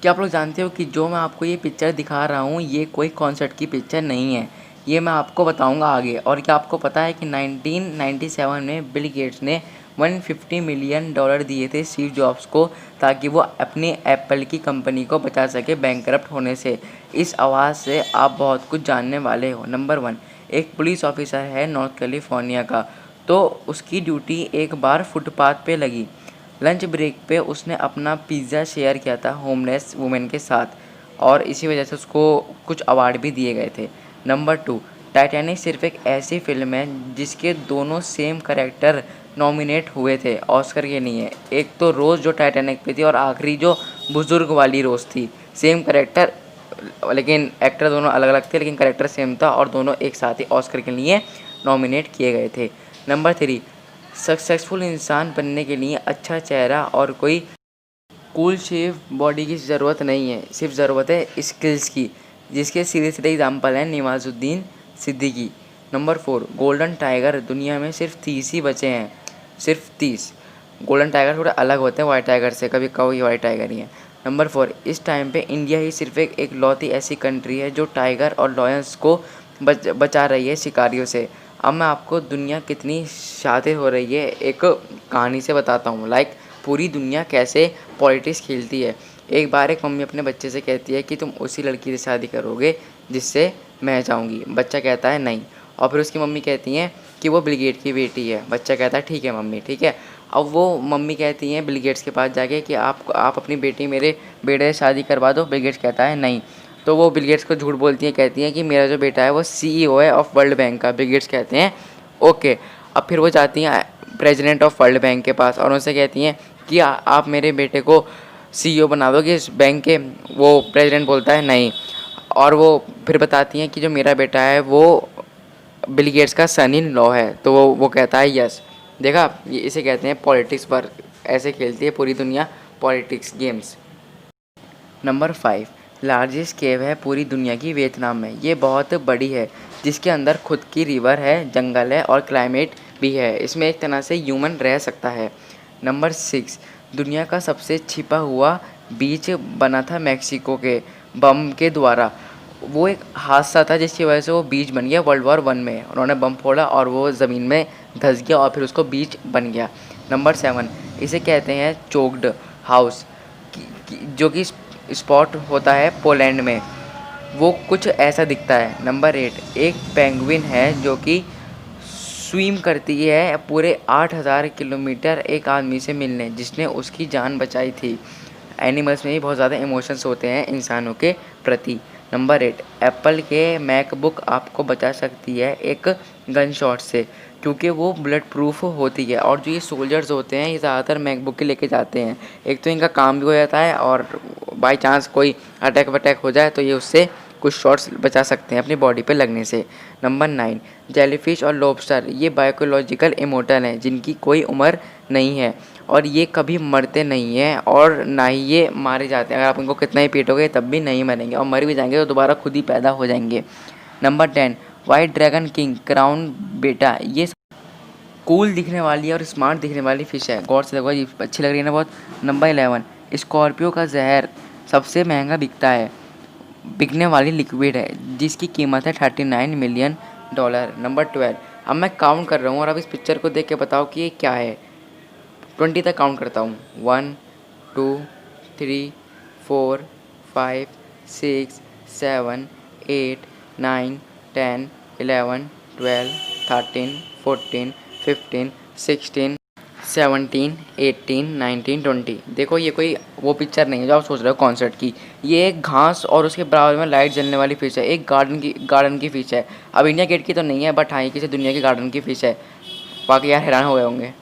क्या आप लोग जानते हो कि जो मैं आपको ये पिक्चर दिखा रहा हूँ ये कोई कॉन्सर्ट की पिक्चर नहीं है, ये मैं आपको बताऊँगा आगे। और क्या आपको पता है कि 1997 में बिल गेट्स ने $150 मिलियन दिए थे स्टीव जॉब्स को, ताकि वो अपनी एप्पल की कंपनी को बचा सके बैंकरप्ट होने से। इस आवाज़ से आप बहुत कुछ जानने वाले हो। नंबर 1, एक पुलिस ऑफिसर है नॉर्थ कैलिफोर्निया का, तो उसकी ड्यूटी एक बार फुटपाथ पे लगी। लंच ब्रेक पे उसने अपना पिज़्ज़ा शेयर किया था होमलेस वुमेन के साथ, और इसी वजह से उसको कुछ अवार्ड भी दिए गए थे। नंबर 2, टाइटैनिक सिर्फ एक ऐसी फ़िल्म है जिसके दोनों सेम कैरेक्टर नॉमिनेट हुए थे ऑस्कर के लिए। एक तो रोज़ जो टाइटैनिक पे थी, और आखिरी जो बुज़ुर्ग वाली रोज़ थी। सेम कैरेक्टर, लेकिन एक्टर दोनों अलग अलग थे, लेकिन कैरेक्टर सेम था, और दोनों एक साथ ही ऑस्कर के लिए नॉमिनेट किए गए थे। नंबर 3, सक्सेसफुल इंसान बनने के लिए अच्छा चेहरा और कोई कूल शेव बॉडी की ज़रूरत नहीं है, सिर्फ ज़रूरत है स्किल्स की, जिसके सीधे सीधे एग्जाम्पल हैं Nawazuddin Siddiqui. Number 4, golden tiger दुनिया में सिर्फ 30 ही बचे हैं, सिर्फ 30। गोल्डन टाइगर थोड़े अलग होते हैं वाइट टाइगर से, कभी कभी वाइट टाइगर ही है। नंबर 4, इस टाइम पे इंडिया ही सिर्फ एक लौती ऐसी कंट्री है जो टाइगर और लॉयंस को बचा रही है शिकारियों से। अब मैं आपको दुनिया कितनी शातिर हो रही है एक कहानी से बताता हूँ। पूरी दुनिया कैसे पॉलिटिक्स खेलती है। एक बार एक मम्मी अपने बच्चे से कहती है कि तुम उसी लड़की से शादी करोगे जिससे मैं जाऊँगी। बच्चा कहता है नहीं। और फिर उसकी मम्मी कहती हैं कि वो बिल गेट की बेटी है। बच्चा कहता है ठीक है मम्मी, ठीक है। अब वो मम्मी कहती हैं बिल गेट्स के पास जाके कि आप अपनी बेटी मेरे बेटे से शादी करवा दो। बिल गेट्स कहता है नहीं। तो वो बिल गेट्स को झूठ बोलती हैं, कहती हैं कि मेरा जो बेटा है वो CEO है ऑफ वर्ल्ड बैंक का। बिल गेट्स कहते हैं ओके। अब फिर वो जाती हैं प्रेसिडेंट ऑफ वर्ल्ड बैंक के पास और उनसे कहती हैं कि आप मेरे बेटे को CEO बना दोगे इस बैंक के। वो प्रेसिडेंट बोलता है नहीं। और वो फिर बताती हैं कि जो मेरा बेटा है वो बिल गेट्स का सन इन लॉ है। तो वो कहता है यस। देखा, ये इसे कहते हैं पॉलिटिक्स पर ऐसे खेलती है पूरी दुनिया politics games. Number 5, largest cave है पूरी दुनिया की वियतनाम में। ये बहुत बड़ी है, जिसके अंदर खुद की रिवर है, जंगल है और क्लाइमेट भी है। इसमें एक तरह से ह्यूमन रह सकता है। नंबर 6, दुनिया का सबसे छिपा हुआ बीच बना था मैक्सिको के बम के द्वारा। वो एक हादसा था जिसकी वजह से वो बीच बन गया वर्ल्ड वॉर 1 में। उन्होंने बम फोड़ा और वो ज़मीन में धंस गया और फिर उसको बीच बन गया। नंबर 7, इसे कहते हैं चोक्ड हाउस, जो कि स्पॉट होता है पोलैंड में। वो कुछ ऐसा दिखता है। नंबर 8, एक पेंगुइन है जो कि स्विम करती है पूरे 8000 किलोमीटर एक आदमी से मिलने, जिसने उसकी जान बचाई थी। एनिमल्स में भी बहुत ज़्यादा इमोशंस होते हैं इंसानों के प्रति। नंबर 8, एप्पल के मैकबुक आपको बचा सकती है एक गन शॉट से, क्योंकि वो बुलेट प्रूफ होती है। और जो ये सोल्जर्स होते हैं ये ज़्यादातर मैकबुक के लेके जाते हैं। एक तो इनका काम भी हो जाता है, और बाई चांस कोई अटैक वटैक हो जाए तो ये उससे कुछ शॉट्स बचा सकते हैं अपनी बॉडी पे लगने से। नंबर 9, जेलीफिश और लॉबस्टर ये बायोलॉजिकल इमोर्टल हैं, जिनकी कोई उम्र नहीं है और ये कभी मरते नहीं हैं और ना ही ये मारे जाते हैं। अगर आप इनको कितना ही पीटोगे तब भी नहीं मरेंगे, और मर भी जाएंगे तो दोबारा खुद ही पैदा हो जाएंगे। Number 10, white dragon king crown बेटा, ये कूल दिखने वाली है और स्मार्ट दिखने वाली फ़िश है। गौर से देखो, ये अच्छी लग रही है ना बहुत। नंबर 11, स्कॉर्पियो का जहर सबसे महंगा बिकने वाली लिक्विड है, जिसकी कीमत है $39 मिलियन। नंबर 12, अब मैं काउंट कर रहा हूँ और अब इस पिक्चर को देख के बताओ कि ये क्या है। 20 तक काउंट करता हूँ। 1 2 3 4 5 6 7 8 9 10 11 12 13 14 15 16 17 18 19 20। देखो, ये कोई वो पिक्चर नहीं है जो आप सोच रहे हो कॉन्सर्ट की। ये एक घास और उसके बराबर में लाइट जलने वाली फ़िश है। एक गार्डन की फ़िश है। अब इंडिया गेट की तो नहीं है, बट हाँ, ये किसी दुनिया के गार्डन की फ़िश है। बाकी यार हैरान हो गए होंगे।